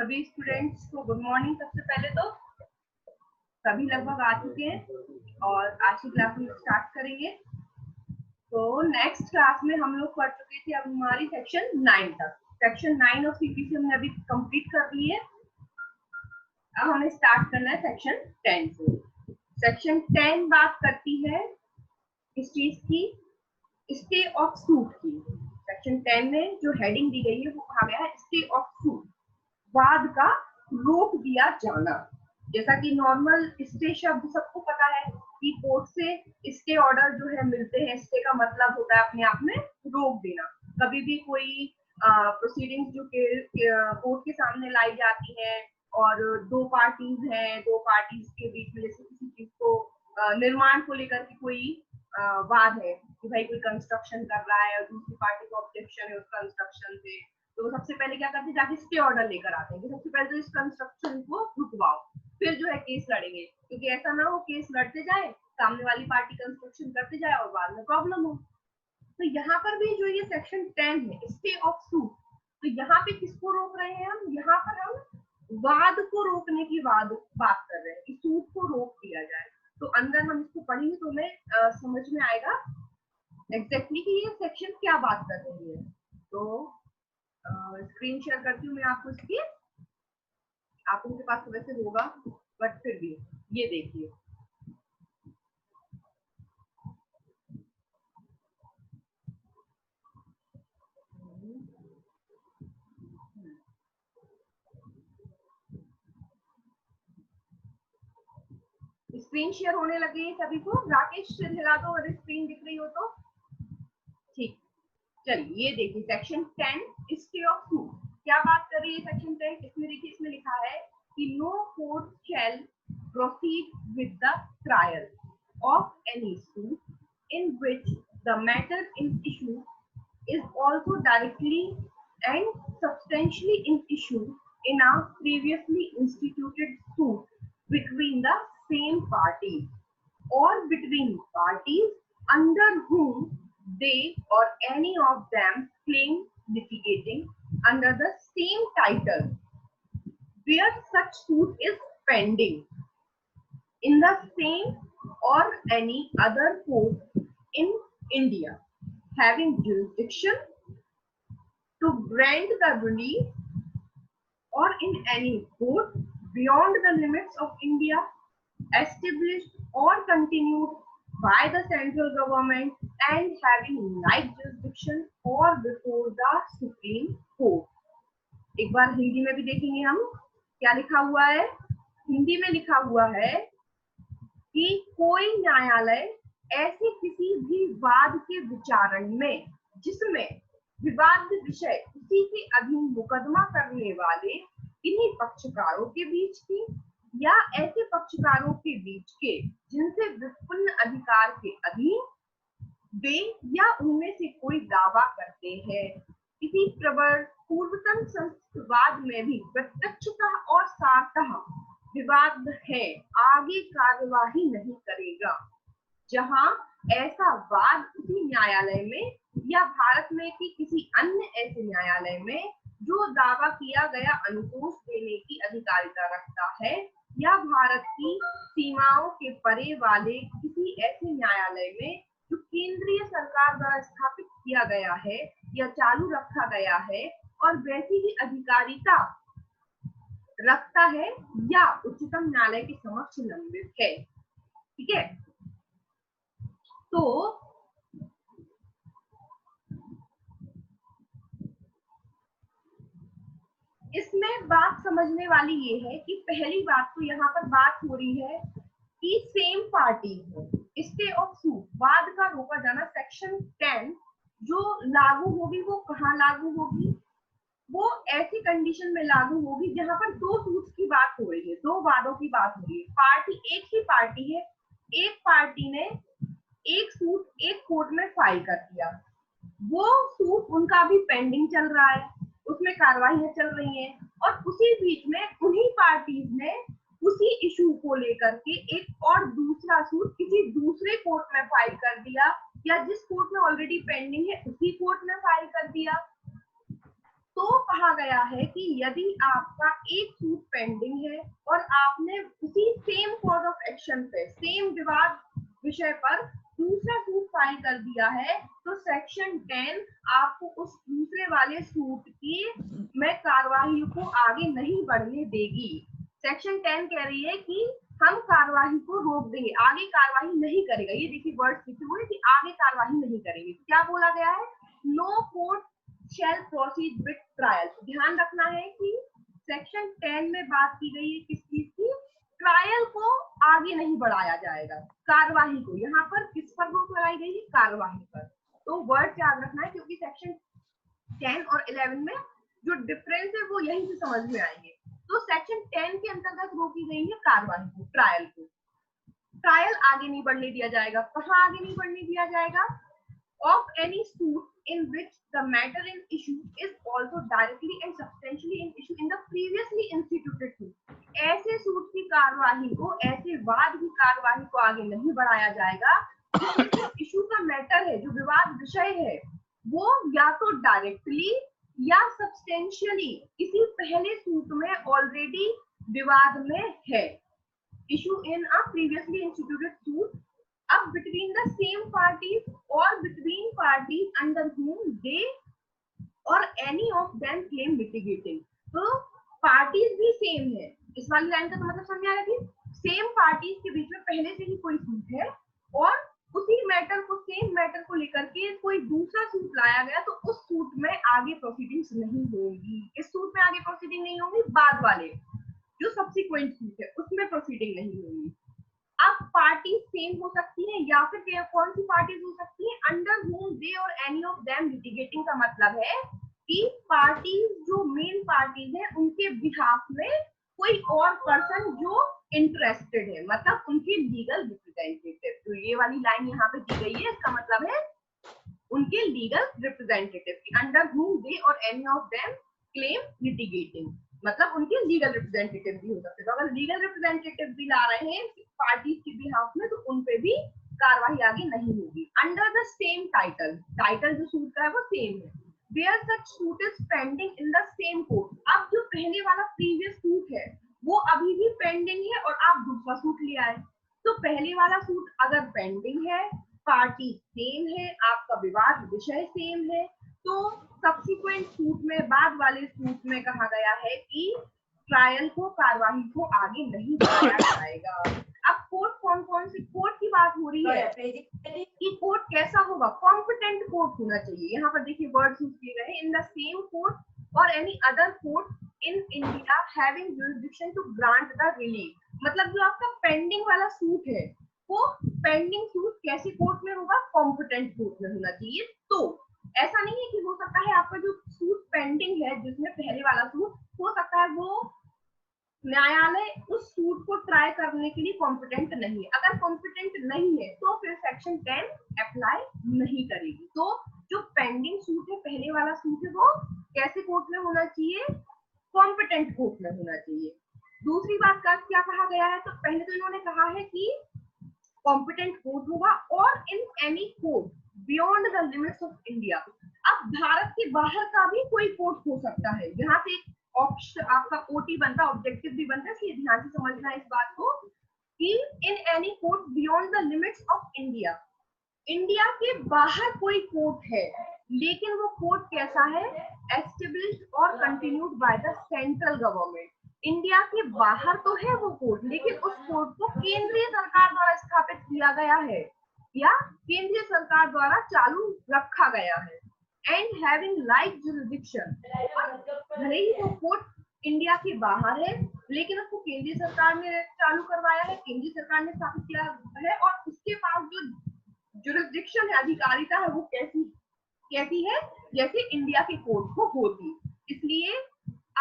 सभी स्टूडेंट्स को good morning. सबसे पहले तो सभी लगभग आ चुके हैं और आज की क्लास में स्टार्ट करेंगे। तो नेक्स्ट क्लास में हम लोग पढ़ चुके थे अब हमारी सेक्शन 9 तक। सेक्शन 9 और सीपीसी हमने अभी कंप्लीट कर ली है। अब हमें स्टार्ट करना है सेक्शन 10 से। सेक्शन 10 बात करती है इस चीज की, स्टे ऑफ सूट की। सेक्शन 10 में जो हेडिंग दी गई है वो कहा गया है स्टे ऑफ सूट, वाद का रोक दिया जाना। जैसा कि नॉर्मल स्टे शब्द सबको पता है कि कोर्ट से स्टे ऑर्डर जो है मिलते हैं। स्टे का मतलब होता है अपने आप में रोक देना। कभी भी कोई प्रोसीडिंग्स जो कोर्ट के सामने लाई जाती है और दो पार्टीज हैं, दो पार्टीज के बीच में जैसे किसी चीज को निर्माण को लेकर के कोई वाद है कि भाई कोई कंस्ट्रक्शन कर रहा है और दूसरी पार्टी को ऑब्जेक्शन है उस कंस्ट्रक्शन से, तो सबसे पहले क्या करते हैं, जाके स्टे ऑर्डर लेकर आते हैं कि सबसे पहले तो इस कंस्ट्रक्शन को रुकवाओ, फिर जो है केस लड़ेंगे। क्योंकि ऐसा ना हो केस लड़ते जाए, सामने वाली पार्टी कंस्ट्रक्शन करते जाए और बाद में प्रॉब्लम हो। तो यहाँ पर भी जो ये सेक्शन 10 है स्टे ऑफ सूट, तो यहाँ पे किसको रोक रहे हैं हम? यहाँ पर हम वाद को रोकने की बात कर रहे हैं कि सूट को रोक दिया जाए। तो अंदर हम इसको पढ़ेंगे तो हमें समझ में आएगा एग्जैक्टली कि ये सेक्शन क्या बात कर रही है। तो स्क्रीन शेयर करती हूँ मैं आपको इसकी। आप उनके पास तो वैसे होगा बट फिर भी ये देखिए। स्क्रीन शेयर होने लगी है सभी को। राकेश सिर हिला दो अगर स्क्रीन दिख रही हो तो। ठीक, चलिए ये देखिए सेक्शन 10 स्टे ऑफ सूट क्या बात कर रही है। सेक्शन 10 इसमें देखिए, इसमें लिखा है कि no court shall proceed with the trial of any suit in which the matter in issue is also directly and substantially in issue in a previously instituted suit between the same parties or between parties under whom they or any of them claim litigating under the same title where such suit is pending in the same or any other court in India having jurisdiction to grant the relief or in any court beyond the limits of India established or continued by the central government and having like jurisdiction or before the Supreme Court। एक बार हिंदी में भी देखेंगे हम क्या लिखा हुआ है। हिंदी में लिखा हुआ है कि कोई न्यायालय ऐसे किसी भी वाद के विचारण में जिसमें विवाद विषय उसी के अधीन मुकदमा करने वाले इन्हीं पक्षकारों के बीच की या ऐसे पक्षकारों के बीच के जिनसे विपुल अधिकार के अधीन वे या उनमें से कोई दावा करते हैं, किसी प्रबल पूर्वतन संस्कृतवाद में भी प्रत्यक्षतः और सारतः विवाद है, आगे कार्यवाही नहीं करेगा। जहां ऐसा वाद उसी न्यायालय में या भारत में कि किसी अन्य ऐसे न्यायालय में जो दावा किया गया अनुतोष देने की अधिकारिता रखता है या भारत की सीमाओं के परे वाले किसी ऐसे न्यायालय में जो केंद्रीय सरकार द्वारा स्थापित किया गया है या चालू रखा गया है और वैसी ही अधिकारिता रखता है या उच्चतम न्यायालय के समक्ष लंबित है। ठीक है, तो इसमें बात समझने वाली ये है कि पहली बात तो यहाँ पर बात हो रही है कि सेम पार्टी है, स्टे ऑफ सूट, वाद का रोका जाना। सेक्शन 10 जो लागू होगी वो कहाँ लागू होगी? वो ऐसी कंडीशन में लागू होगी जहां पर दो सूट्स की बात हो रही है, दो वादों की बात हो रही है। पार्टी एक ही पार्टी है, एक पार्टी ने एक सूट एक कोर्ट में फाइल कर दिया, वो सूट उनका भी पेंडिंग चल रहा है, उसमें कार्रवाइयां चल रही हैं और उसी बीच में उन्हीं पार्टीज ने उसी इशू को लेकर के एक और दूसरा सूट किसी दूसरे कोर्ट में फाइल कर दिया या जिस कोर्ट में ऑलरेडी पेंडिंग है उसी कोर्ट में फाइल कर दिया। तो कहा कहा गया है कि यदि आपका एक सूट पेंडिंग है और आपने उसी सेम कॉज ऑफ एक्शन पे, सेम विवाद विषय पर दूसरा सूट फाइल कर दिया है, तो सेक्शन 10 आपको उस दूसरे वाले सूट की में कार्यवाही को आगे नहीं बढ़ने देगी। सेक्शन 10 कह रही है कि हम कार्यवाही को रोक देंगे, आगे कार्यवाही नहीं करेगा। ये देखिए वर्ड लिखे हुए कि आगे कार्यवाही नहीं करेंगे। क्या बोला गया है? No court shall proceed with trial. ध्यान रखना है कि सेक्शन 10 में बात की गई है किस चीज की? ट्रायल को आगे नहीं बढ़ाया जाएगा, कार्यवाही को। यहाँ पर किस पर रोक लगाई गई है? कार्यवाही पर। तो वर्ड याद रखना है, क्योंकि सेक्शन 10 और 11 में जो डिफरेंस है वो यहीं से समझ में आएंगे। तो सेक्शन 10 के अंतर्गत रोकी गई है कार्यवाही को, ट्रायल को। ट्रायल आगे नहीं बढ़ने दिया जाएगा। कहाँ आगे नहीं बढ़ने दिया जाएगा? Of any suit in which the matter in issue is also directly and substantially in issue in the previously instituted suit। ऐसे सूट की कार्यवाही को, ऐसे वाद की कार्यवाही को आगे नहीं बढ़ाया जाएगा जिसमें जो इशू का मैटर है, जो विवाद विषय है, वो या तो डायरेक्टली या सब्सटेंशियली इसी पहले सूट में ऑलरेडी विवाद में है। Issue in a previously instituted suit अब between the same parties or between parties under whom they or any of them claim litigating। तो पार्टीज भी सेम है। इस वाली लाइन का तो मतलब समझ आ रहा है? सेम पार्टीज के बीच में पहले से ही कोई सूट है और उसी मैटर को, सेम मैटर को लेकर के कोई दूसरा सूट लाया गया, तो उस सूट में आगे प्रोसीडिंग्स नहीं होंगी। इस सूट में आगे प्रोसीडिंग नहीं होंगी, बाद वाले जो सब्सिक्वेंट सूट है उसमें प्रोसीडिंग नहीं होंगी। अब पार्टी सेम हो सकती है या फिर कौन सी पार्टीज हो सकती है? अंडर होम दे और एनी ऑफ देम लिटिगेटिंग का मतलब है कि पार्टीज जो मेन पार्टीज है उनके बिहाफ में कोई और पर्सन जो इंटरेस्टेड है, मतलब उनके लीगल रिप्रेजेंटेटिव। तो ये वाली लाइन यहाँ पे दी गई है, इसका मतलब है उनके लीगल रिप्रेजेंटेटिव। अंडर होम दे और any of them claim litigating, मतलब उनके लीगल रिप्रेजेंटेटिव भी हो सकते हैं। तो अगर लीगल रिप्रेजेंटेटिव भी ला रहे हैं पार्टीज के बिहाफ में, तो उन पे भी कार्यवाही आगे नहीं होगी। Under the same title, title जो सूट का है वो सेम है। Where such suit is pending in the same court. अब जो पहले वाला प्रीवियस सूट है वो अभी भी पेंडिंग है और आप दूसरा सूट ले आए, तो पहले वाला सूट अगर पेंडिंग है, पार्टी सेम है, आपका विवाद विषय सेम है, तो सब्सिक्वेंट सूट में, बाद वाले सूट में कहा गया है कि ट्रायल को, कार्यवाही को आगे नहीं बढ़ाया जाएगा। अब कोर्ट कौन सी कोर्ट की बात हो रही है कि कोर्ट कैसा होगा? कॉम्पिटेंट कोर्ट होना चाहिए। यहाँ पर देखिए वर्ड यूज किए गए हैं, इन द सेम कोर्ट और any other court in India having jurisdiction to grant the relief. मतलब जो आपका पेंडिंग वाला सूट है वो पेंडिंग सूट कैसे कोर्ट में होगा? कॉम्पिटेंट कोर्ट में होना चाहिए। तो ऐसा नहीं है कि हो सकता है आपका जो सूट पेंडिंग है, जिसमें पहले वाला सूट, हो सकता है वो न्यायालय उस सूट को ट्राई करने के लिए कॉम्पिटेंट नहीं है। अगर कॉम्पिटेंट नहीं है तो फिर सेक्शन 10 अप्लाई नहीं करेगी। तो जो पेंडिंग सूट है, पहले वाला सूट है, वो कैसे कोर्ट में होना चाहिए? कॉम्पिटेंट कोर्ट में होना चाहिए। दूसरी बात का क्या कहा गया है? तो पहले तो इन्होंने कहा है कि कॉम्पिटेंट कोर्ट होगा और in any court beyond the limits of India. अब भारत के बाहर का भी कोई कोर्ट हो सकता है। यहाँ पे ऑप्शन आपका ओटी बनता है, ऑब्जेक्टिव भी बनता है, इसलिए ध्यान से समझना है इस बात को कि in any court beyond the limits of India. India के बाहर कोई कोर्ट है, लेकिन वो कोर्ट कैसा है? एस्टेब्लिश्ड और continued by the central government. India के बाहर तो है वो कोर्ट, लेकिन उस कोर्ट को केंद्रीय सरकार द्वारा स्थापित किया गया है या केंद्रीय सरकार द्वारा चालू रखा गया है। एंड हैविंग लाइक जुरिसडिक्शन, भले ही वो कोर्ट इंडिया के बाहर है लेकिन उसको केंद्रीय सरकार ने चालू करवाया है, केंद्रीय सरकार ने स्थापित किया है, और उसके पास जो जुरिसडिक्शन है, अधिकारिता है, वो कैसी है? जैसे इंडिया के कोर्ट को होती। इसलिए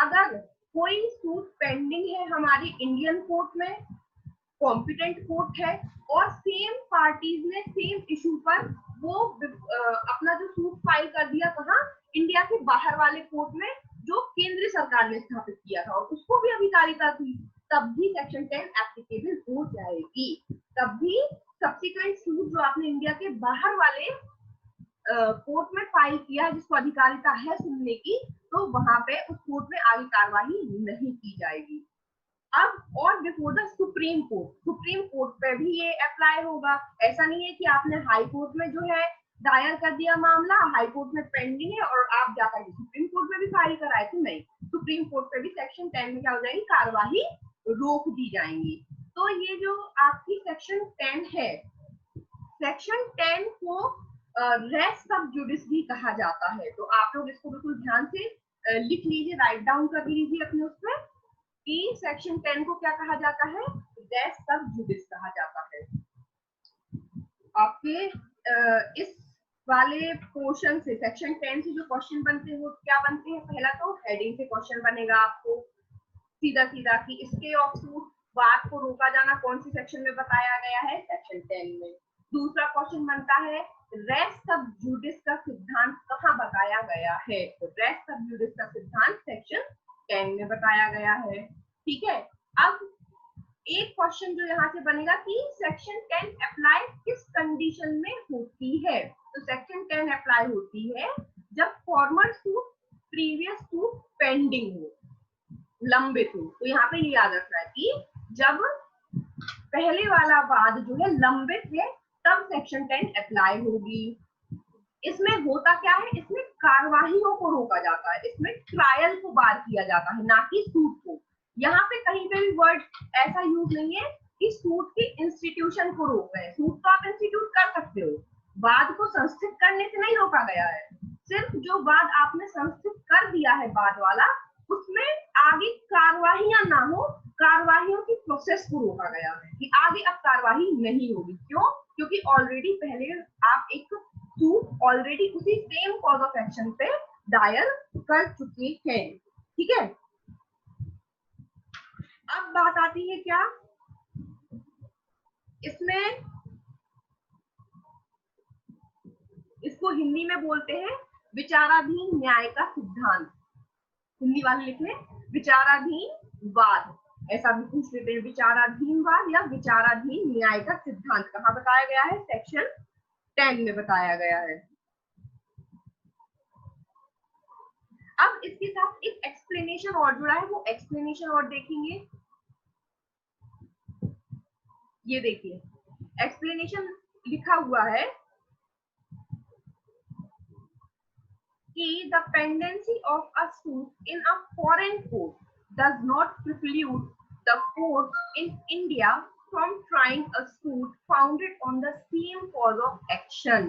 अगर कोई सूट पेंडिंग है हमारी इंडियन कोर्ट में, कॉम्पिटेंट कोर्ट है, और सेम पार्टीज ने सेम इशू पर वो अपना जो सूट फाइल कर दिया कहाँ? इंडिया के बाहर वाले कोर्ट में, जो केंद्रीय सरकार ने स्थापित किया था और उसको भी अधिकारिता थी, तब भी सेक्शन 10 एप्लीकेबल हो जाएगी। तब भी सब्सिक्वेंट सूट जो आपने इंडिया के बाहर वाले कोर्ट में फाइल किया है, जिसको अधिकारिता है सुनने की, तो वहां पे उस कोर्ट में आगे कार्रवाई नहीं की जाएगी। अब और बिफोर द सुप्रीम कोर्ट पे भी ये अप्लाई होगा। ऐसा नहीं है कि आपने हाई कोर्ट में जो है दायर कर दिया मामला, हाई कोर्ट में पेंडिंग है और आप जाकर सुप्रीम कोर्ट में भी फाइल कराए, तो नहीं, सुप्रीम कोर्ट पे भी सेक्शन 10 में क्या हो जाएगी, कार्यवाही रोक दी जाएंगी। तो ये जो आपकी सेक्शन 10 है, सेक्शन 10 को रेस सब जुडिस भी कहा जाता है। तो आप लोग इसको बिल्कुल ध्यान से लिख लीजिए, राइट डाउन कर लीजिए अपने उसमें कि सेक्शन 10 को क्या कहा जाता है, रेस सब जुडिस कहा जाता है। आपके इस वाले पोर्शन से सेक्शन 10 से जो क्वेश्चन बनते हैं वो क्या बनते हैं, पहला तो हेडिंग से क्वेश्चन बनेगा आपको सीधा सीधा कि स्टे ऑफ सूट, वाद को रोका जाना कौन सी सेक्शन में बताया गया है, सेक्शन 10 में। दूसरा क्वेश्चन बनता है रेस सब जुडिस का सिद्धांत कहाँ बताया गया है, तो रेस सब जुडिस का सिद्धांत सेक्शन 10 में बताया गया है। ठीक है, अब एक क्वेश्चन जो यहाँ से बनेगा कि सेक्शन 10 अप्लाई किस कंडीशन में होती है, तो सेक्शन 10 अप्लाई होती है जब farmer suit previous suit pending हो, लंबित हो। तो यहाँ पे ये याद रखना है कि जब पहले वाला वाद जो है लंबित है तब सेक्शन 10 अप्लाई होगी। इसमें होता क्या है, इसमें कार्यवाहियों को रोका जाता है, इसमें ट्रायल को बार किया जाता है, ना कि सूट को। यहाँ पे कहीं पे भी वर्ड ऐसा यूज नहीं है कि सूट की इंस्टीट्यूशन को रोक रहे हैं। सूट तो आप इंस्टीट्यूट कर सकते हो, वाद को संस्थित करने से नहीं रोका गया है। सिर्फ जो वाद आपने संस्थित कर दिया है वाद वाला, उसमें आगे कार्यवाहियां ना हो, कार्यवाहियों की प्रोसेस को रोका गया है कि आगे अब कार्यवाही नहीं होगी। क्यों? क्योंकि ऑलरेडी पहले आप एक सूट ऑलरेडी उसी सेम कॉज ऑफ एक्शन पे दायर कर चुके हैं। ठीक है, अब बात आती है क्या, इसमें इसको हिंदी में बोलते हैं विचाराधीन न्याय का सिद्धांत। हिंदी वाले लिख लें विचाराधीन वाद, ऐसा भी पूछ लेते हैं, विचाराधीन वाद या विचाराधीन न्याय का सिद्धांत कहाँ बताया गया है, सेक्शन 10 में बताया गया है। अब इसके साथ एक एक्सप्लेनेशन और जुड़ा है, वो एक्सप्लेनेशन और देखेंगे। ये देखिए एक्सप्लेनेशन लिखा हुआ है कि the pendency of a suit in a foreign court does not preclude the court in India from trying a suit founded on the same cause of action।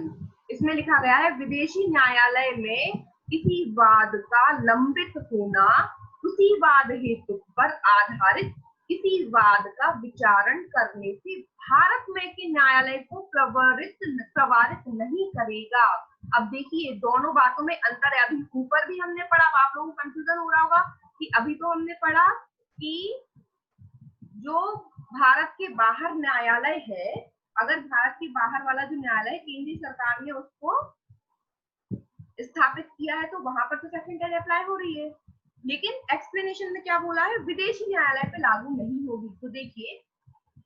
इसमें लिखा गया है विदेशी न्यायालय में किसी वाद का लंबित होना उसी वाद हेतु पर आधारित किसी वाद का विचारण करने से भारत में के न्यायालय को प्रवारित नहीं करेगा। अब देखिए दोनों बातों में अंतर है। अभी ऊपर भी हमने पढ़ा, आप लोगों को कंफ्यूजन हो रहा होगा कि अभी तो हमने पढ़ा कि जो भारत के बाहर न्यायालय है, अगर भारत के बाहर वाला जो न्यायालय केंद्रीय सरकार ने उसको स्थापित किया है तो वहां पर तो सेक्शन 10 अप्लाई हो रही है, लेकिन एक्सप्लेनेशन में क्या बोला है, विदेशी न्यायालय पे लागू नहीं होगी। तो देखिए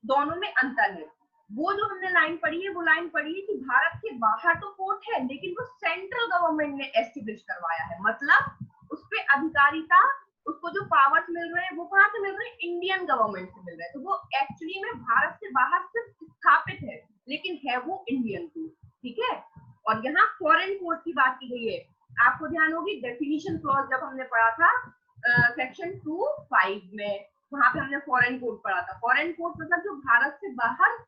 दोनों में अंतर है। वो जो हमने लाइन पढ़ी है वो लाइन पढ़ी है कि भारत के बाहर तो कोर्ट है लेकिन वो सेंट्रल गवर्नमेंट ने एस्टेब्लिश करवाया है, मतलब उस पे अधिकारिता, उसको जो पावर्स मिल रहे हैं वो कहाँ से मिल रहे हैं, इंडियन गवर्नमेंट से मिल रहे हैं। तो वो एक्चुअली में भारत से बाहर सिर्फ स्थापित है लेकिन है वो इंडियन कोर्ट। ठीक है, और यहाँ फॉरेन कोर्ट की बात की गई है। आपको ध्यान होगी डेफिनेशन क्लॉज जब हमने पढ़ा था सेक्शन 2(5) में, वहां पे हमने फॉरेन कोर्ट पढ़ा था। फॉरेन कोर्ट मतलब जो भारत से बाहर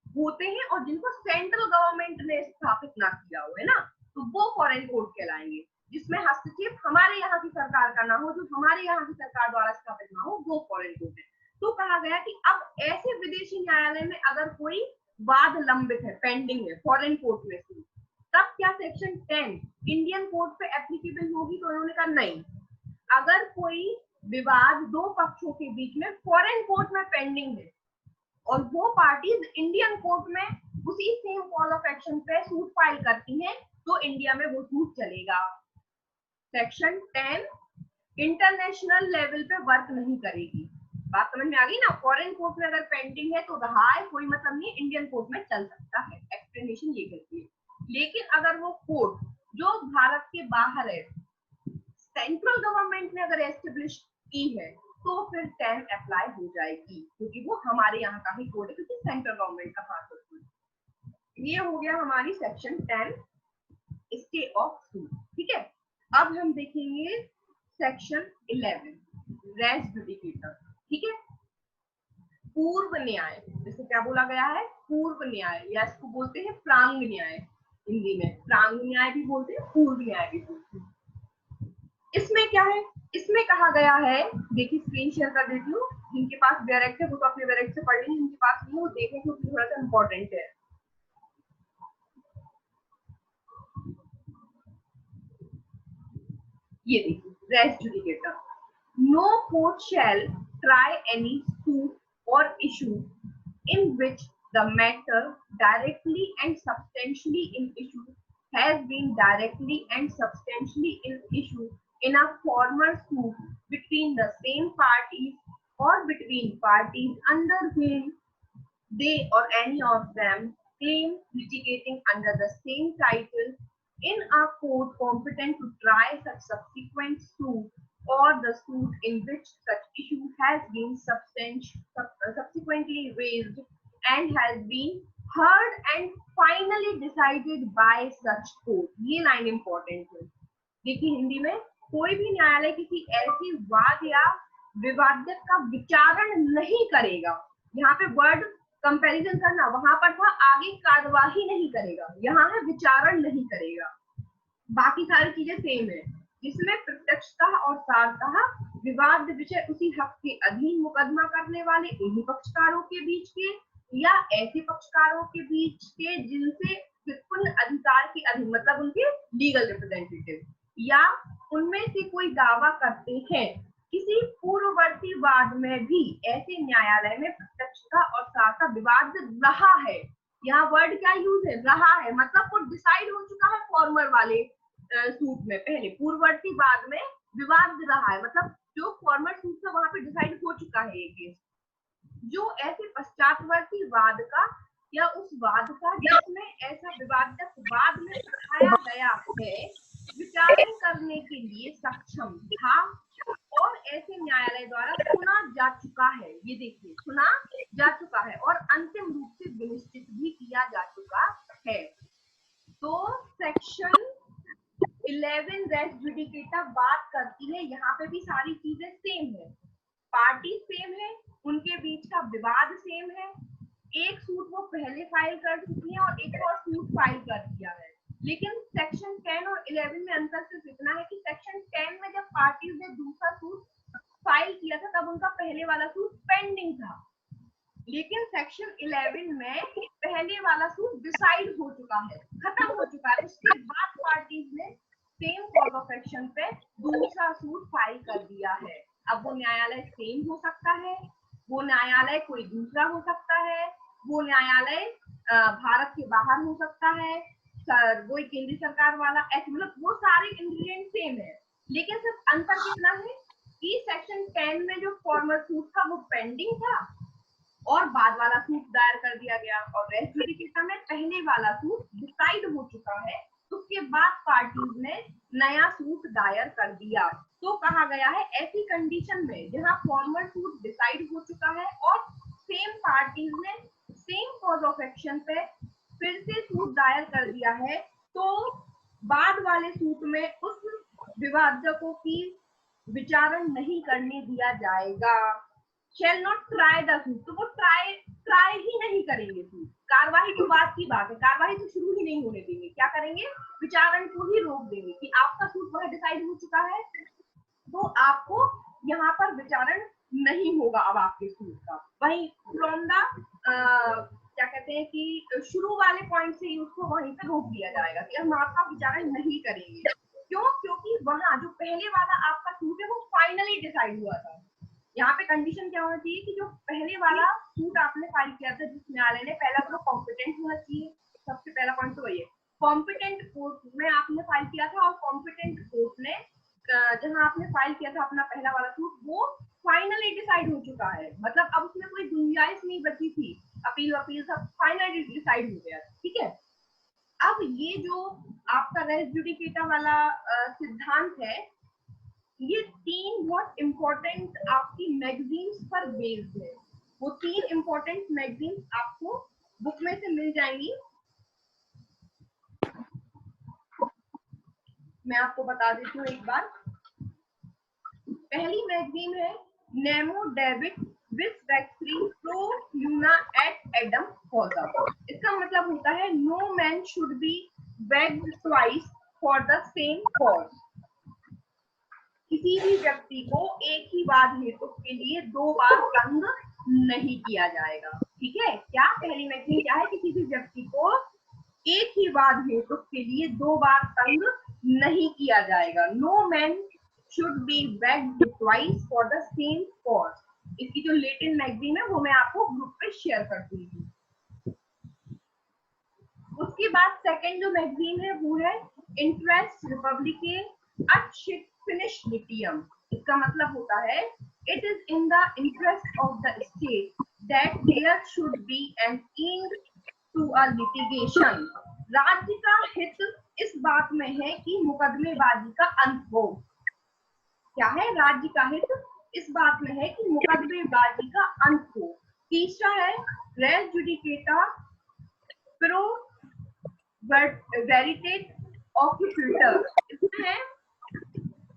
होते हैं और जिनको सेंट्रल गवर्नमेंट ने स्थापित ना किया हो, है ना, तो वो फॉरेन कोर्ट कहलाएंगे, जिसमें हस्तक्षेप हमारे यहाँ की सरकार का ना हो, जो हमारे यहाँ की सरकार द्वारा स्थापित ना हो, वो फॉरेन कोर्ट है। तो कहा गया कि अब ऐसे विदेशी न्यायालय में अगर कोई वाद लंबित है, पेंडिंग है फॉरेन कोर्ट में से, तब क्या सेक्शन 10 इंडियन कोर्ट पे एप्लीकेबल होगी, तो उन्होंने कहा नहीं, अगर कोई विवाद दो पक्षों के बीच में फॉरेन कोर्ट में पेंडिंग है और वो पार्टीज इंडियन कोर्ट में उसी सेम कॉज ऑफ एक्शन पे सूट फाइल करती हैं तो इंडिया में वो सूट चलेगा। सेक्शन 10 इंटरनेशनल लेवल पे वर्क नहीं करेगी। बात समझ में आ गई ना, फॉरेन कोर्ट में अगर पेंडिंग है तो रहा है, कोई मतलब नहीं, इंडियन कोर्ट में चल सकता है। एक्सप्लेनेशन ये करती है। लेकिन अगर वो कोर्ट जो भारत के बाहर है, सेंट्रल गवर्नमेंट ने अगर एस्टेब्लिश की है, तो फिर 10 अप्लाई हो जाएगी, क्योंकि वो हमारे यहाँ का ही कोड है, क्योंकि सेंट्रल गवर्नमेंट का खास कोड। ये हो गया हमारी सेक्शन 10 स्टे ऑफ सूट। ठीक है, अब हम देखेंगे सेक्शन 11 रेस जुडिकेटर। ठीक है, पूर्व न्याय, जैसे क्या बोला गया है, पूर्व न्याय, या इसको बोलते हैं प्रांग न्याय, हिंदी में प्रांग न्याय भी बोलते हैं, पूर्व न्याय भी बोलते हैं। इसमें क्या है, इसमें कहा गया है, देखिए स्क्रीन शेयर कर देती हूँ, जिनके पास डायरेक्ट है वो तो अपने डायरेक्ट से पढ़ लेंगे, जिनके पास नहीं वो देखें क्योंकि थोड़ा सा इंपॉर्टेंट है। ये देखिए res judicata, no court shall try any suit और issue in which the matter directly and substantially in issue has been directly and substantially in issue in a former suit between the same parties or between parties under whom they or any of them claim litigating under the same title in a court competent to try such subsequent suit or the suit in which such issue has been subsequently raised and has been heard and finally decided by such court। ये line important है। देखिए हिंदी में, कोई भी न्यायालय किसी ऐसी वाद या विवाद का विचारण नहीं करेगा। यहाँ पे वर्ड कंपैरिजन करना, वहां पर था आगे कार्यवाही नहीं करेगा, यहाँ है विचारण नहीं करेगा। बाकी सारी चीजें सेम है, जिसमें प्रत्यक्षतः और सारतः विवाद विषय उसी हक के अधीन मुकदमा करने वाले इन्हीं पक्षकारों के बीच के या ऐसे पक्षकारों के बीच के जिनसे व्युत्पन्न अधिकार के अधीन, मतलब उनके लीगल रिप्रेजेंटेटिव, या उनमें से कोई दावा करते हैं। किसी पूर्ववर्ती वाद में भी ऐसे न्यायालय में प्रत्यक्षता और सारता विवाद रहा है। यहाँ वर्ड क्या यूज है, रहा है, मतलब वो डिसाइड हो चुका है फॉर्मर वाले सूट में, पहले पूर्ववर्ती वाद में विवाद रहा है, मतलब जो फॉर्मर सूट था वहां पे डिसाइड हो चुका है ये केस। जो ऐसे पश्चातवर्ती वाद का या उस वाद का जिसमें ऐसा विवादक वाद में उठाया गया है, विचारण करने के लिए सक्षम था और ऐसे न्यायालय द्वारा सुना जा चुका है। ये देखिए, सुना जा चुका है और अंतिम रूप से विनिश्चित भी किया जा चुका है। तो सेक्शन 11 रेस जुडिकेटा बात करती है, यहाँ पे भी सारी चीजें सेम है, पार्टी सेम है, उनके बीच का विवाद सेम है, एक सूट वो पहले फाइल कर चुकी है और एक और सूट फाइल कर दिया है। लेकिन सेक्शन 10 और 11 में अंतर सिर्फ इतना है कि सेक्शन 10 में जब पार्टीज ने दूसरा सूट फाइल किया था तब उनका पहले वाला सूट पेंडिंग था, लेकिन सेक्शन 11 में पहले वाला सूट डिसाइड हो चुका है, खत्म हो चुका है, उसके बाद पार्टीज ने सेम कॉज ऑफ एक्शन पे दूसरा सूट फाइल कर दिया है। अब वो न्यायालय सेम हो सकता है, वो न्यायालय कोई दूसरा हो सकता है, वो न्यायालय भारत के बाहर हो सकता है, वो केंद्रीय सरकार वाला, ऐसे मतलब वो सारे इंग्रेडिएंट सेम है, लेकिन सिर्फ अंतर कितना है कि सेक्शन 10 में जो फॉर्मर सूट था वो पेंडिंग था और बाद वाला सूट दायर कर दिया गया, और रेस जुडिकेटा में पहले वाला सूट डिसाइड हो चुका है, उसके बाद पार्टीज ने नया सूट दायर कर दिया। तो कहा गया है ऐसी कंडीशन में जहां फॉर्मर सूट डिसाइड हो चुका है और सेम पार्टीज ने सेम कॉज ऑफ एक्शन पे फिर से सूट दायर कर दिया है, तो बाद वाले सूट में उस विवादकों की विचारण नहीं करने दिया जाएगा। Shall not try the suit, तो वो ट्राई ही नहीं करेंगे सूट, कार्रवाई तो बात की बात है, कार्रवाई तो शुरू ही नहीं होने देंगे, क्या करेंगे, विचारण को ही रोक देंगे कि आपका सूट वह डिसाइड हो चुका है, तो आपको यहाँ पर विचारण नहीं होगा अब आपके सूट का। वहीं फ्रॉम द क्या कहते हैं कि शुरू वाले पॉइंट से ही उसको वहीं पे रोक दिया जाएगा कि हम आपका विचारण नहीं करेंगे। क्यों, क्योंकि वहां जो पहले वाला आपका सूट है वो फाइनली डिसाइड हुआ था। यहाँ पे कंडीशन क्या होना चाहिए कि जो पहले वाला सूट आपने फाइल किया था जिस न्यायालय ने, पहला तो कॉम्पिटेंट होना चाहिए, सबसे पहला पॉइंट तो वही है, कॉम्पिटेंट कोर्ट में आपने फाइल किया था और कॉम्पिटेंट कोर्ट ने जहां आपने फाइल किया था अपना पहला वाला सूट वो फाइनली डिसाइड हो चुका है, मतलब अब उसमें कोई गुंजाइश नहीं बची थी, अपील सब फाइनली डिसाइड हो गया। ठीक है, अब ये जो आपका रेस जुडिकेटा वाला सिद्धांत है, ये 3 बहुत इंपॉर्टेंट आपकी मैगजीन्स पर बेस्ड है। वो 3 इंपॉर्टेंट मैगजीन्स आपको बुक में से मिल जाएंगी। मैं आपको बता देती हूँ एक बार। पहली मैगजीन है नेमो डेविड विथ वैक्सी प्रो ल्यूना एट एडम फॉजा। इसका मतलब होता है नो मैन शुड बी बेग्ड twice for the same cause. किसी भी व्यक्ति को एक ही वाद हेतु के लिए 2 बार तंग नहीं किया जाएगा। ठीक है, क्या पहली मैगजीन क्या है? किसी भी व्यक्ति को एक ही वाद हेतु के लिए 2 बार तंग नहीं किया जाएगा। नो मैन शुड बी बेग्ड twice for the same cause. इसकी जो लेटिन मैगजीन है वो मैं आपको ग्रुप पे शेयर कर दूंगी। उसके बाद सेकंड जो मैगजीन है वो है इंटरेस्ट रिपब्लिके अच्छ फिनिश लिटियम। इसका मतलब होता है it is in the interest of the state that there should be an end to a litigation. राज्य का हित इस बात में है कि मुकदमेबाजी का अंत हो। क्या है? राज्य का हित इस बात में है कि मुकदमेबाजी का अंत हो। तीसरा है रेस जुडिकेटा प्रो वेरिटेट ऑक्यूपिटर। इसमें है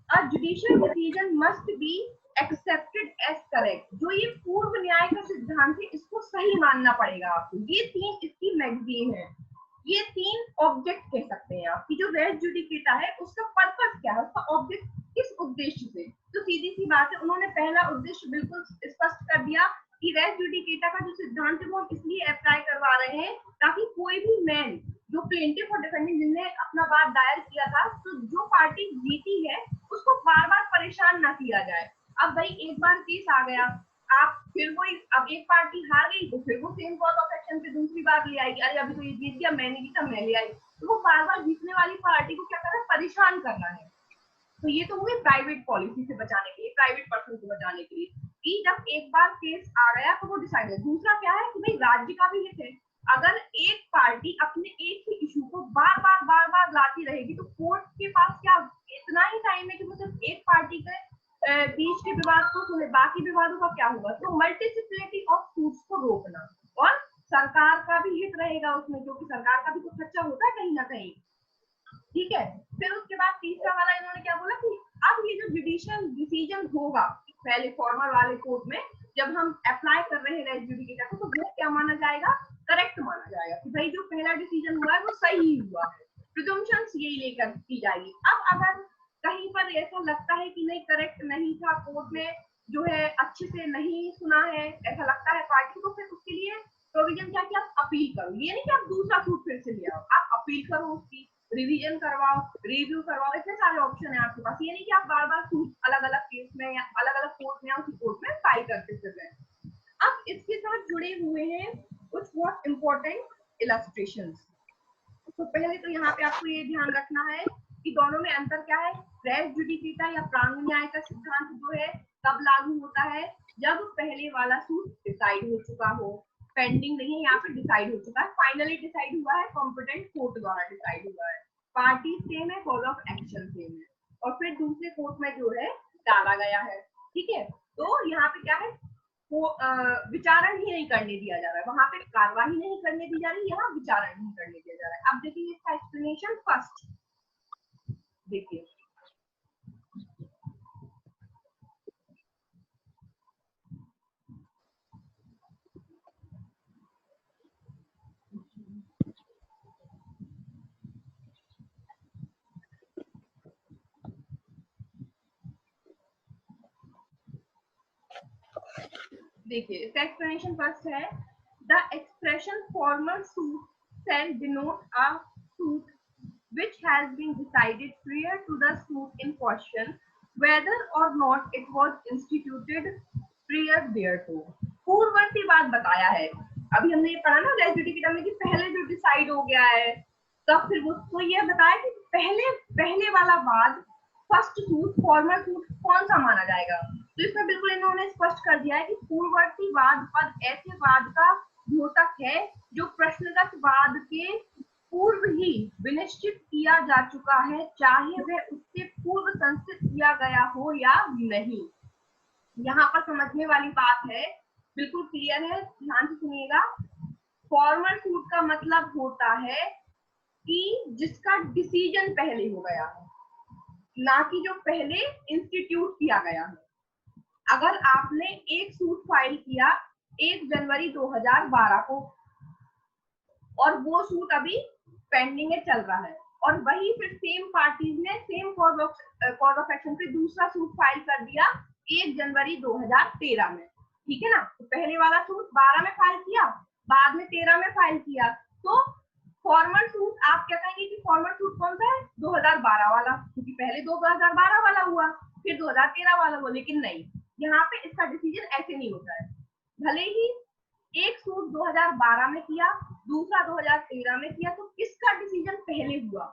a judicial decision must be accepted as correct। जो ये पूर्व न्याय का सिद्धांत है इसको सही मानना पड़ेगा आपको। ये 3 इसकी मैगजीन है। ये 3 ऑब्जेक्ट कह सकते हैं आप कि जो रेस जुडिकेटा है उसका पर्पस क्या है, उसका ऑब्जेक्ट किस उद्देश्य से। तो सीधी सी बात है, उन्होंने पहला उद्देश्य बिल्कुल स्पष्ट कर दिया कि रेस जुडिकेटा का जो सिद्धांत है वो हम इसलिए अप्लाई करवा रहे हैं ताकि कोई भी मैन जो प्लेंटिफ और डिफेंडेंट जिनने अपना वाद दायर किया था, तो जो पार्टी जीती है उसको बार बार परेशान ना किया जाए। अब भाई एक बार केस आ गया, आप फिर वो अब एक पार्टी हार गई तो फिर वो सेम कॉज ऑफ एक्शन पे दूसरी बार ले आएगी, अरे अभी तो ये जीत गया, मैंने जीता, मैं ले आई। तो वो बार बार जीतने वाली पार्टी को क्या करना है? परेशान करना है। तो ये तो हुई प्राइवेट पॉलिसी से बचाने के लिए, प्राइवेट पर्सन को बचाने के लिए कि जब एक बार केस आ गया तो वो डिसाइड है। दूसरा क्या है कि भाई राज्य का भी हित है। अगर एक पार्टी अपने एक ही इशू को बार बार लाती रहेगी तो कोर्ट के पास क्या इतना ही टाइम है कि वो सिर्फ एक पार्टी के बीच के विवाद को सुने, बाकी विवादों का क्या होगा? तो मल्टीसिपलिटी ऑफ सूट्स को रोकना, और सरकार का भी हित रहेगा उसमें, क्योंकि सरकार का भी तो खर्चा होता है कहीं ना कहीं। ठीक है, फिर उसके बाद तीसरा वाला इन्होंने क्या बोला कि अब ये जो जुडिशियल डिसीजन होगा पहले फॉर्मल वाले कोर्ट में, जब हम अप्लाई कर रहे हैं रेस जुडिकेटा को, तो वो क्या माना जाएगा? करेक्ट माना जाएगा कि भाई जो पहला डिसीजन हुआ है वो सही हुआ है। प्रिजम्पशंस यही लेकर की जाएगी। अब अगर कहीं पर ऐसा लगता है कि नहीं करेक्ट नहीं था, कोर्ट ने जो है अच्छे से नहीं सुना है, ऐसा लगता है पार्टी को, फिर उसके लिए प्रोविजन क्या कि आप अपील करो। ये नहीं कि आप दूसरा सूट फिर से ले आओ, आप अपील करो, उसकी रिवीजन करवाओ, रिव्यू करवाओ, इतने सारे ऑप्शन है आपके पास। ये नहीं कि आप बार बार सूट अलग अलग केस में या अलग अलग कोर्ट में या उसी कोर्ट में फाइल करते फिर रहे। अब इसके साथ जुड़े हुए हैं कुछ बहुत इंपॉर्टेंट इलस्ट्रेशंस। तो पहले तो यहाँ पे आपको ये ध्यान रखना है कि दोनों में अंतर क्या है। रेस जुडिकेटा या प्रांग न्याय का सिद्धांत जो है कब लागू होता है? जब पहले वाला सूट डिसाइड हो चुका हो, पेंडिंग नहीं है, यहाँ पे डिसाइड हो चुका है, फाइनली डिसाइड हुआ है, कॉम्पिटेंट कोर्ट द्वारा डिसाइड हुआ है, पार्टी सेम है, कॉज ऑफ एक्शन सेम है, और फिर दूसरे कोर्ट में जो है डाला गया है। ठीक है, तो यहाँ पे क्या है, वो विचारण ही नहीं करने दिया जा रहा है, वहां पे कार्यवाही नहीं करने दी जा रही, यहाँ विचारण नहीं करने दिया जा रहा है। अब देखिए इसका एक्सप्लेनेशन फर्स्ट देखिए। देखिए इसका एक्सप्लेनेशन फर्स्ट है, the expression formal suit shall denote a suit which has been decided prior to the suit in question whether or not it was instituted prior thereto। पूर्ववर्ती बात बताया है, अभी हमने ये पढ़ा ना रेस जुडिकेटा में कि पहले जो डिसाइड हो गया है, तब फिर वो तो ये बताया कि पहले वाला वाद फर्स्ट सूट फॉर्मल सूट कौन सा माना जाएगा। तो इसमें बिल्कुल इन्होंने स्पष्ट कर दिया है कि पूर्ववर्ती वाद पद ऐसे वाद का द्योतक है जो प्रश्नगत वाद के पूर्व ही विनिश्चित किया जा चुका है, चाहे वह उससे पूर्व संचित किया गया हो या नहीं। यहाँ पर समझने वाली बात है, बिल्कुल क्लियर है, ध्यान से सुनिएगा। फॉर्मल सूट का मतलब होता है कि जिसका डिसीजन पहले हो गया है, ना कि जो पहले इंस्टीट्यूट किया गया है। अगर आपने एक सूट फाइल किया 1 जनवरी 2012 को और वो सूट अभी पेंडिंग है, चल रहा है, और वही फिर सेम पार्टीज ने सेम कॉज ऑफ एक्शन पे दूसरा सूट फाइल कर दिया 1 जनवरी 2013 में, ठीक है ना। तो पहले वाला सूट 12 में फाइल किया, बाद में 13 में फाइल किया, तो फॉर्मल सूट आप क्या कहेंगे कि फॉर्मल सूट कौन सा है? 2012 वाला, क्योंकि पहले 2012 वाला हुआ, फिर 2013 वाला हुआ। लेकिन नहीं, यहाँ पे इसका डिसीजन ऐसे नहीं होता है। भले ही एक सूट 2012 में किया, दूसरा 2013 में किया, तो किसका डिसीजन पहले हुआ?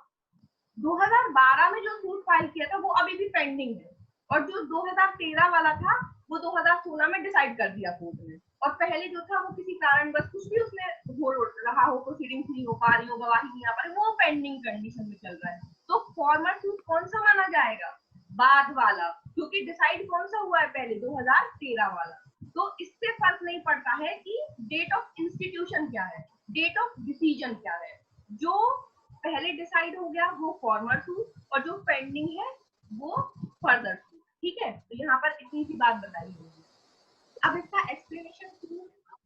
2012 में जो सूट फाइल किया था वो अभी भी पेंडिंग है, और जो 2013 वाला था वो 2016 में डिसाइड कर दिया कोर्ट ने, और पहले जो था वो किसी कारण बस कुछ भी उसमें हो रहा हो, प्रोसीडिंग्स नहीं हो पा रही हो, गवाही नहीं आ पा रही, वो पेंडिंग कंडीशन में चल रहा है। तो फॉर्मल सूट कौन सा माना जाएगा? बाद वाला, क्योंकि डिसाइड कौन सा हुआ है पहले? 2013 वाला। तो इससे फर्क नहीं पड़ता है कि डेट ऑफ इंस्टीट्यूशन क्या है, डेट ऑफ डिसीजन क्या है। जो पहले डिसाइड हो गया वो फॉर्मल सूट, और जो पेंडिंग है वो फर्दर सूट, ठीक है। तो यहाँ पर इतनी सी बात बताई गई है। अब इसका एक्सप्लेनेशन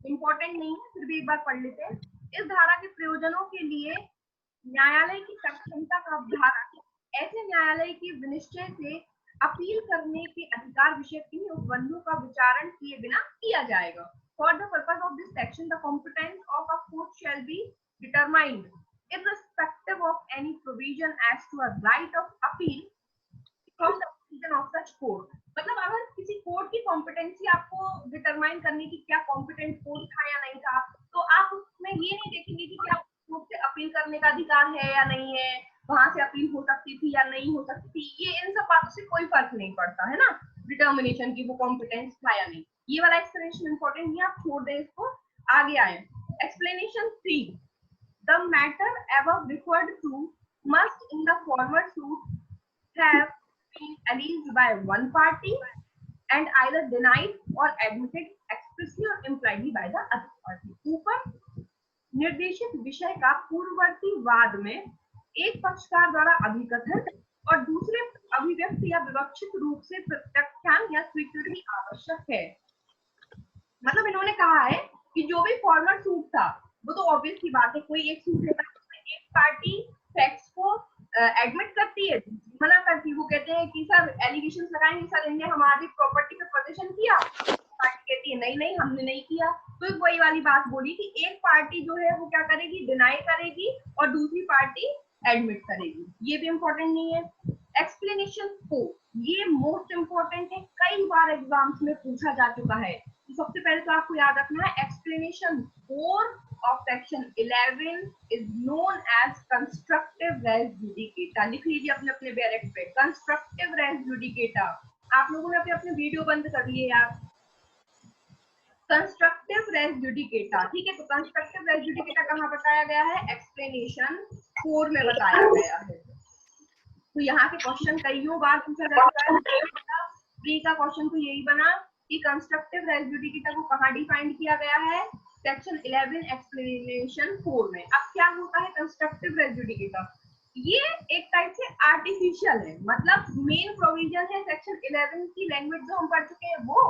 इंपॉर्टेंट नहीं है, फिर भी एक बार पढ़ लेते हैं। इस धारा के प्रयोजनों के लिए न्यायालय की तत्क्षमता का धारा ऐसे न्यायालय के विनिश्चय से अपील करने के अधिकार विषय किन्हीं उपबंधों का विचारण किए बिना किया जाएगा। For the purpose of this section the competence of a court shall be determined irrespective of any provision as to a right of appeal from the decision of such court। मतलब अगर किसी कोर्ट की competency आपको determine करने की क्या competent court था या नहीं था, तो आप उसमें ये नहीं देखेंगे कि क्या कोर्ट से अपील करने का अधिकार है या नहीं है, वहां से अपील हो सकती थी या नहीं हो सकती थी, ये इन सब बातों से कोई फर्क नहीं पड़ता है ना, डिटर्मिनेशन की वो कॉम्पिटेंस था या नहीं। ये वाला एक्सप्लेनेशन इंपॉर्टेंट है, आप छोड़ दें इसको, आगे आए। Explanation 3, the matter above referred to must in the former suit have been alleged by one party and either denied or admitted expressly or impliedly by the other party। ऊपर निर्देशित विषय का पूर्ववर्ती वाद में एक पक्षकार द्वारा अभिकथन और दूसरे अभिव्यक्त या विवक्षित रूप से प्रत्याख्यान या स्वीकृति आवश्यक है। मतलब इन्होंने कहा है कि जो भी फॉर्मल सूट था वो तो ऑब्वियस सी बात है, कोई एक सूट लेता है, एक पार्टी फैक्ट्स को एडमिट करती है, मना करती है, वो कहते हैं कि सर एलिगेशंस लगाएंगे, सर इनने हमारी प्रॉपर्टी पे पोजीशन किया, पार्टी कहती है नहीं नहीं हमने नहीं किया। तो वही वाली बात बोली कि एक पार्टी जो है वो क्या करेगी, डिनाई करेगी, और दूसरी पार्टी एडमिट करेगी। ये भी इम्पोर्टेंट नहीं है। एक्सप्लेनेशन 4, ये मोस्ट इम्पोर्टेंट है, कई बार एग्जाम्स में पूछा जा चुका है। तो सबसे पहले तो आपको याद रखना है explanation 4 of section 11 is known as constructive res judicata। लिख लीजिए अपने अपने बैरेक्ट पे, constructive res judicata। आप लोगों ने अपने अपने वीडियो बंद कर लिए यार। कंस्ट्रक्टिव रेस जुडिकेटा, ठीक है। तो कंस्ट्रक्टिव रेस जुडिकेटा कहाँ बताया गया है? एक्सप्लेनेशन 4 में बताया गया है। तो यहाँ के क्वेश्चन कईयों बार पूछा जा चुका है, प्री का क्वेश्चन तो यही बना कि कंस्ट्रक्टिव रेस जुडिकेटा को कहाँ डिफाइन किया गया है? सेक्शन 11 एक्सप्लेनेशन 4 में। अब क्या होता है कंस्ट्रक्टिव रेस जुडिकेटा? ये एक टाइप से आर्टिफिशियल है, मतलब मेन प्रोविजन है सेक्शन 11 की लैंग्वेज जो हम पढ़ चुके हैं वो,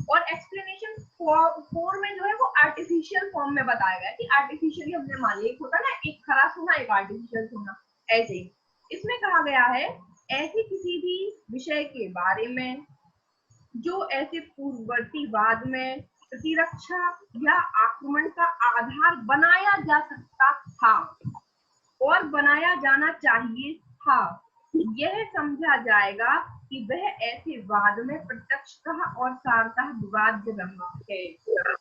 और एक्सप्लेनेशन 4 में जो है वो आर्टिफिशियल फॉर्म में बताया गया कि आर्टिफिशियली हमने मान लिया, एक होता ना एक खरा सुना एक आर्टिफिशियल सुना, ऐसे ही इसमें कहा गया है ऐसे किसी भी विषय के बारे में जो ऐसे पूर्ववर्ती वाद में प्रतिरक्षा या आक्रमण का आधार बनाया जा सकता था और बनाया जाना चाहिए था, यह समझा जाएगा कि वह ऐसे वाद में प्रत्यक्षतः और सारतः विवाद्य रहा है।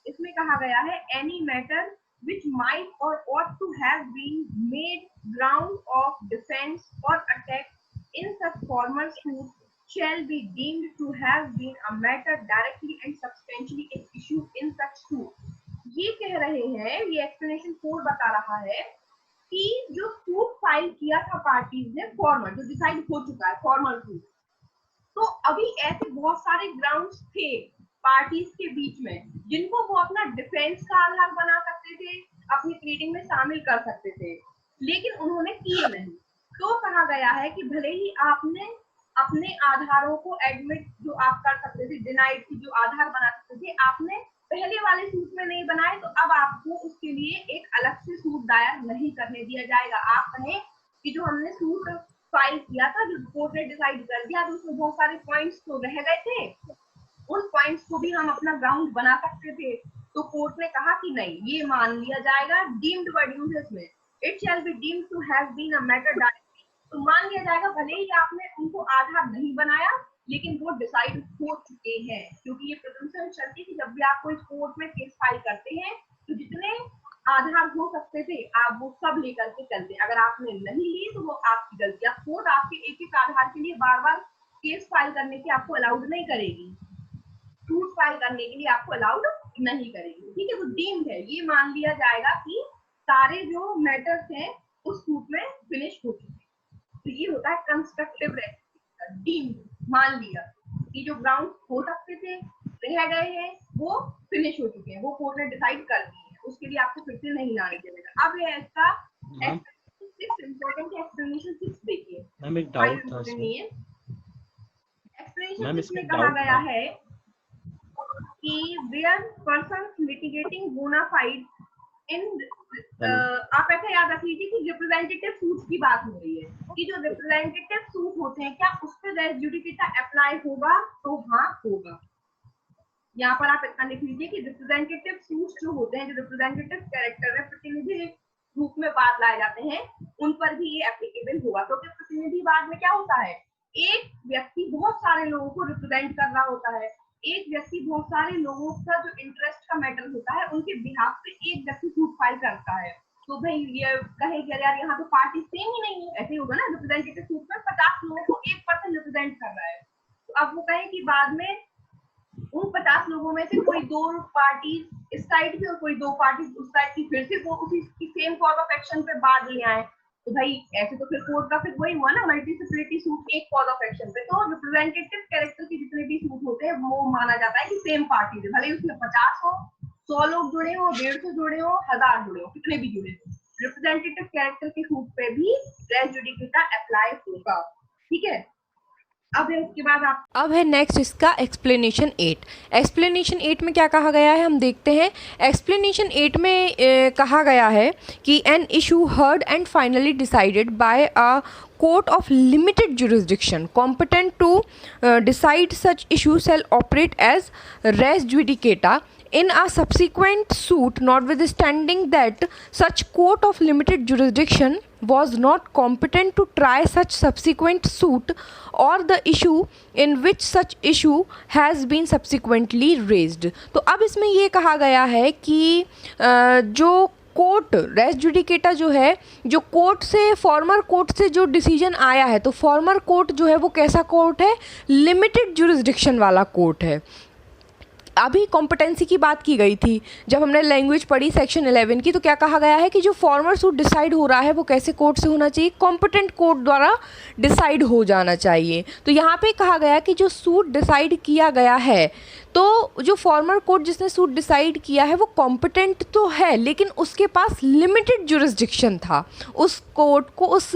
इसमें कहा गया है any matter which might or ought to have been made ground of defense or attack in such formal suit shall be deemed to have been a matter directly and substantially at issue in such suit। ये कह रहे हैं, ये explanation 4 बता रहा है कि जो सूट फाइल किया था पार्टीज ने फॉर्मल, जो डिसाइड हो चुका है फॉर्मल सूट, तो अभी ऐसे बहुत सारे ग्राउंड्स थे पार्टीज के बीच में जिनको वो अपना डिफेंस का आधार बना सकते थे, अपनी प्लीडिंग में शामिल कर सकते थे, लेकिन उन्होंने किए नहीं। तो कहा गया है कि भले ही आपने अपने आधारों को एडमिट जो आप कर सकते थे, डिनाइड की जो आधार बना सकते थे, आपने पहले वाले सूट में नहीं बनाए, तो अब आपको उसके लिए एक अलग से सूट दायर नहीं करने दिया जाएगा। आप कहें कि जो हमने सूट फाइल किया था, जो कोर्ट ने डिसाइड कर दिया, तो उसमें बहुत सारे पॉइंट्स तो रह गए थे, उन पॉइंट्स को भी हम अपना ग्राउंड बना सकते थे। तो कोर्ट ने कहा कि नहीं, ये मान लिया जाएगा, डीम्ड वर्ड यूज है इसमें, it shall be deemed to have been a matter directly, तो मान लिया जाएगा भले ही आपने उनको आधार नहीं बनाया, लेकिन वो डिसाइड हो चुके हैं। क्योंकि ये प्रिजम्पशन चलती है कि जब भी आप कोई कोर्ट में केस फाइल करते हैं तो जितने आधार हो सकते थे आप वो सब लेकर के चलते। अगर आपने नहीं ली तो वो आपकी गलती। अब कोर्ट आपके एक एक आधार के लिए बार बार केस फाइल करने की आपको अलाउड नहीं करेगी, सूट फाइल करने के लिए आपको अलाउड नहीं करेगी। ठीक है, तो डीम्ड है, ये मान लिया जाएगा कि सारे जो मैटर्स हैं उस सूट में फिनिश हो चुके हैं। तो ये होता है कंस्ट्रक्टिव रेस्ट्रिक्शन। डीम्ड मान लिया कि जो ग्राउंड हो सकते थे, रह गए हैं, वो फिनिश हो चुके हैं, वो कोर्ट ने डिसाइड कर दिए हैं, उसके लिए आपको फिर से नहीं लाने देगा। अब है इसका इम्पोर्टेंट एक्सप्लेनेशन 6 देखिए। मैम एक डाउट था इसमें एक्सप्लेनेशन 6 में कहा गया है कि where persons litigating bona fide in आप ऐसा याद रख लीजिए कि रिप्रेजेंटेटिव सूट की बात हो रही है कि जो रिप्रेजेंटेटिव सूट होते हैं क्या उस पर रेस जुडिकेटा अप्लाई होगा, तो हाँ होगा। यहाँ पर आप इतना लिख लीजिए कि रिप्रेजेंटेटिव सूट जो होते हैं, जो रिप्रेजेंटेटिव कैरेक्टर में प्रतिनिधि रूप में बात लाए जाते हैं, उन पर भी ये एप्लीकेबल होगा। क्योंकि प्रतिनिधिवाद में क्या होता है, एक व्यक्ति बहुत सारे लोगों को रिप्रेजेंट कर रहा होता है, एक व्यक्ति बहुत सारे लोगों का जो इंटरेस्ट का मैटर होता है उनके बिहाफ पे एक व्यक्ति सूट फाइल करता है। तो भाई ये कहे कि यार यहाँ तो पार्टी सेम ही नहीं है, ऐसे ही होगा ना, रिप्रेजेंटेटिव सूट में 50 लोगों को एक पर्सन रिप्रेजेंट कर रहा है। तो अब वो कहे कि बाद में उन 50 लोगों में से कोई 2 पार्टी इस साइड की और कोई 2 पार्टी उस साइड की फिर से वो उसी सेम कॉज ऑफ एक्शन पे बाद ले आए, तो भाई ऐसे तो फिर कोर्ट का फिर वही हुआ ना, मल्टीसिपलिटी सूट एक कॉज ऑफ एक्शन पे। तो रिप्रेजेंटेटिव कैरेक्टर के जितने भी सूट होते हैं वो माना जाता है कि सेम पार्टी से, भले उसमें 50 हो, 100 लोग जुड़े हो, 150 जुड़े हो, 1000 जुड़े हो, कितने भी जुड़े हो, रिप्रेजेंटेटिव कैरेक्टर के सूट पे भी रेस जुडिकेटा अप्लाई होगा। ठीक है, अब है उसके बाद अब है नेक्स्ट इसका एक्सप्लेनेशन 8। एक्सप्लेनेशन 8 में क्या कहा गया है हम देखते हैं। एक्सप्लेनेशन 8 में कहा गया है कि an issue heard and finally decided by a court of limited jurisdiction competent to decide such issue shall operate as res judicata in a subsequent suit, notwithstanding that such court of limited jurisdiction was not competent to try such subsequent suit or the issue in which such issue has been subsequently raised। तो अब इसमें ये कहा गया है कि जो court race judicata जो है, जो कोर्ट से फॉर्मर कोर्ट से जो डिसीजन आया है, तो फॉर्मर कोर्ट जो है वो कैसा कोर्ट है, लिमिटेड जुरिस्डिक्शन वाला कोर्ट है। अभी कॉम्पिटेंसी की बात की गई थी जब हमने लैंग्वेज पढ़ी सेक्शन 11 की, तो क्या कहा गया है कि जो फॉर्मर सूट डिसाइड हो रहा है वो कैसे कोर्ट से होना चाहिए, कॉम्पिटेंट कोर्ट द्वारा डिसाइड हो जाना चाहिए। तो यहाँ पे कहा गया कि जो सूट डिसाइड किया गया है, तो जो फॉर्मर कोर्ट जिसने सूट डिसाइड किया है वो कॉम्पिटेंट तो है, लेकिन उसके पास लिमिटेड जुरिस्डिक्शन था, उस कोर्ट को उस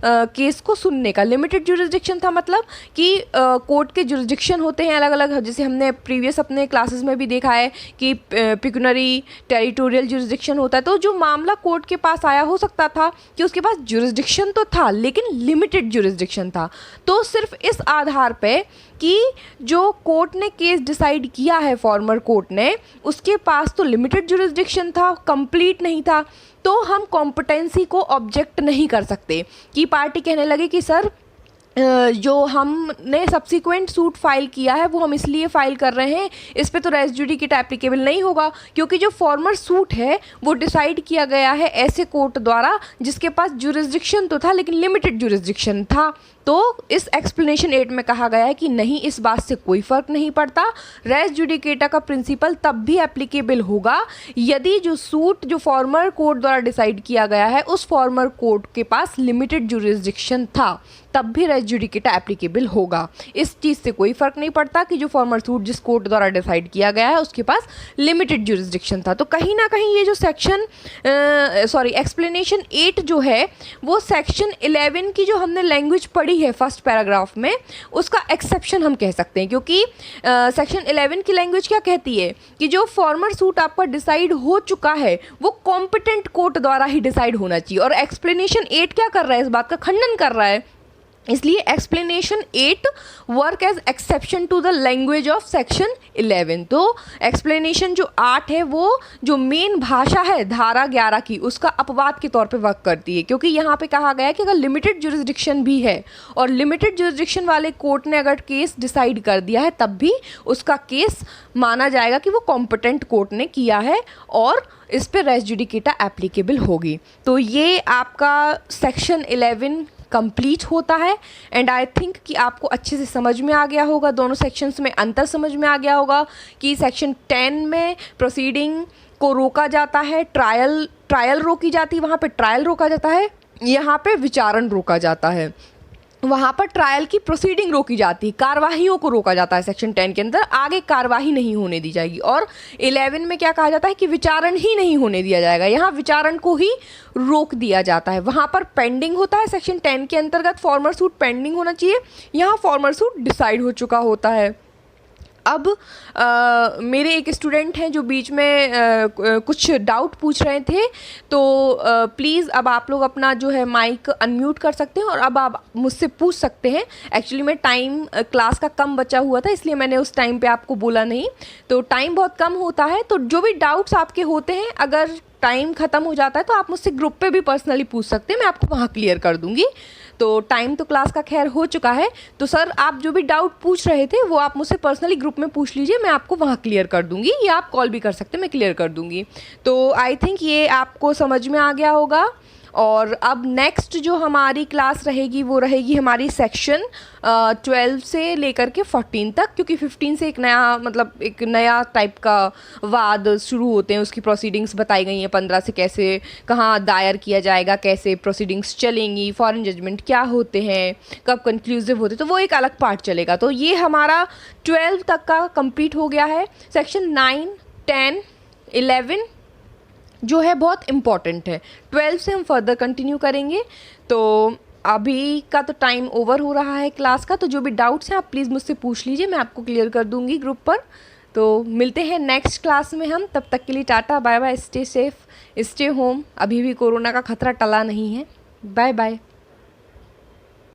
केस को सुनने का लिमिटेड जुरिस्डिक्शन था। मतलब कि कोर्ट के जुरिस्डिक्शन होते हैं अलग अलग, जैसे हमने प्रीवियस अपने क्लासेस में भी देखा है कि पिक्यूनरी टेरिटोरियल जुरिस्डिक्शन होता है। तो जो मामला कोर्ट के पास आया, हो सकता था कि उसके पास जुरिस्डिक्शन तो था लेकिन लिमिटेड जुरिस्डिक्शन था। तो सिर्फ इस आधार पे कि जो कोर्ट ने केस डिसाइड किया है फॉर्मर कोर्ट ने, उसके पास तो लिमिटेड जुरिस्डिक्शन था, कंप्लीट नहीं था, तो हम कॉम्पिटेंसी को ऑब्जेक्ट नहीं कर सकते कि पार्टी कहने लगे कि सर जो हमने सब्सिक्वेंट सूट फाइल किया है वो हम इसलिए फाइल कर रहे हैं, इस पे तो रेस जुडिकेटा एप्लीकेबल नहीं होगा, क्योंकि जो फॉर्मर सूट है वो डिसाइड किया गया है ऐसे कोर्ट द्वारा जिसके पास जुरिस्डिक्शन तो था लेकिन लिमिटेड जुरिस्डिक्शन था। तो इस एक्सप्लेनेशन 8 में कहा गया है कि नहीं, इस बात से कोई फ़र्क नहीं पड़ता, रेस जुडिकेटा का प्रिंसिपल तब भी एप्लीकेबल होगा यदि जो सूट जो फॉर्मर कोर्ट द्वारा डिसाइड किया गया है उस फॉर्मर कोर्ट के पास लिमिटेड जुरिस्डिक्शन था, तब भी रेस जुडिकेटा एप्लीकेबल होगा। इस चीज़ से कोई फ़र्क नहीं पड़ता कि जो फॉर्मर सूट जिस कोर्ट द्वारा डिसाइड किया गया है उसके पास लिमिटेड जुरिस्डिक्शन था। तो कहीं ना कहीं ये जो एक्सप्लेनेशन 8 जो है वो सेक्शन 11 की जो हमने लैंग्वेज पढ़ी है फर्स्ट पैराग्राफ में उसका एक्सेप्शन हम कह सकते हैं, क्योंकि सेक्शन 11 की लैंग्वेज क्या कहती है कि जो फॉर्मर सूट आपका डिसाइड हो चुका है वो कॉम्पिटेंट कोर्ट द्वारा ही डिसाइड होना चाहिए, और एक्सप्लेनेशन 8 क्या कर रहा है, इस बात का खंडन कर रहा है। इसलिए explanation 8 work as exception to the language of section 11। तो एक्सप्लेनेशन जो 8 है वो जो मेन भाषा है धारा 11 की उसका अपवाद के तौर पे वर्क करती है, क्योंकि यहाँ पे कहा गया है कि अगर लिमिटेड जुरिस्डिक्शन भी है और लिमिटेड जुरिस्डिक्शन वाले कोर्ट ने अगर केस डिसाइड कर दिया है तब भी उसका केस माना जाएगा कि वो कॉम्पिटेंट कोर्ट ने किया है और इस पर रेस जुडिकेटा एप्लीकेबल होगी। तो ये आपका सेक्शन 11 कंप्लीट होता है एंड आई थिंक कि आपको अच्छे से समझ में आ गया होगा, दोनों सेक्शंस में अंतर समझ में आ गया होगा कि सेक्शन 10 में प्रोसीडिंग को रोका जाता है, ट्रायल रोकी जाती है, वहाँ पे ट्रायल रोका जाता है, यहाँ पे विचारण रोका जाता है, वहाँ पर ट्रायल की प्रोसीडिंग रोकी जाती है, कार्रवाइयों को रोका जाता है सेक्शन 10 के अंदर, आगे कार्रवाई नहीं होने दी जाएगी। और 11 में क्या कहा जाता है कि विचारण ही नहीं होने दिया जाएगा, यहाँ विचारण को ही रोक दिया जाता है। वहाँ पर पेंडिंग होता है, सेक्शन 10 के अंतर्गत फॉर्मर सूट पेंडिंग होना चाहिए, यहाँ फॉर्मर सूट डिसाइड हो चुका होता है। अब मेरे एक स्टूडेंट हैं जो बीच में कुछ डाउट पूछ रहे थे, तो प्लीज़ अब आप लोग अपना जो है माइक अनम्यूट कर सकते हैं और अब आप मुझसे पूछ सकते हैं। एक्चुअली मैं टाइम क्लास का कम बचा हुआ था इसलिए मैंने उस टाइम पे आपको बोला नहीं, तो टाइम बहुत कम होता है, तो जो भी डाउट्स आपके होते हैं अगर टाइम ख़त्म हो जाता है तो आप मुझसे ग्रुप पे भी पर्सनली पूछ सकते हैं, मैं आपको वहाँ क्लियर कर दूँगी। तो टाइम तो क्लास का खैर हो चुका है, तो सर आप जो भी डाउट पूछ रहे थे वो आप मुझसे पर्सनली ग्रुप में पूछ लीजिए, मैं आपको वहाँ क्लियर कर दूँगी, या आप कॉल भी कर सकते हैं, मैं क्लियर कर दूँगी। तो आई थिंक ये आपको समझ में आ गया होगा। और अब नेक्स्ट जो हमारी क्लास रहेगी वो रहेगी हमारी सेक्शन 12 से लेकर के 14 तक, क्योंकि 15 से एक नया टाइप का वाद शुरू होते हैं, उसकी प्रोसीडिंग्स बताई गई हैं। 15 से कैसे कहाँ दायर किया जाएगा, कैसे प्रोसीडिंग्स चलेंगी, फॉरेन जजमेंट क्या होते हैं, कब कंक्लूसिव होते हैं, तो वो एक अलग पार्ट चलेगा। तो ये हमारा 12 तक का कंप्लीट हो गया है। सेक्शन 9, 10, 11 जो है बहुत इम्पॉर्टेंट है, 12 से हम फर्दर कंटिन्यू करेंगे। तो अभी का तो टाइम ओवर हो रहा है क्लास का, तो जो भी डाउट्स हैं आप प्लीज़ मुझसे पूछ लीजिए, मैं आपको क्लियर कर दूंगी ग्रुप पर। तो मिलते हैं नेक्स्ट क्लास में हम, तब तक के लिए tata bye bye, stay safe, stay home. अभी भी कोरोना का खतरा टला नहीं है। Bye bye.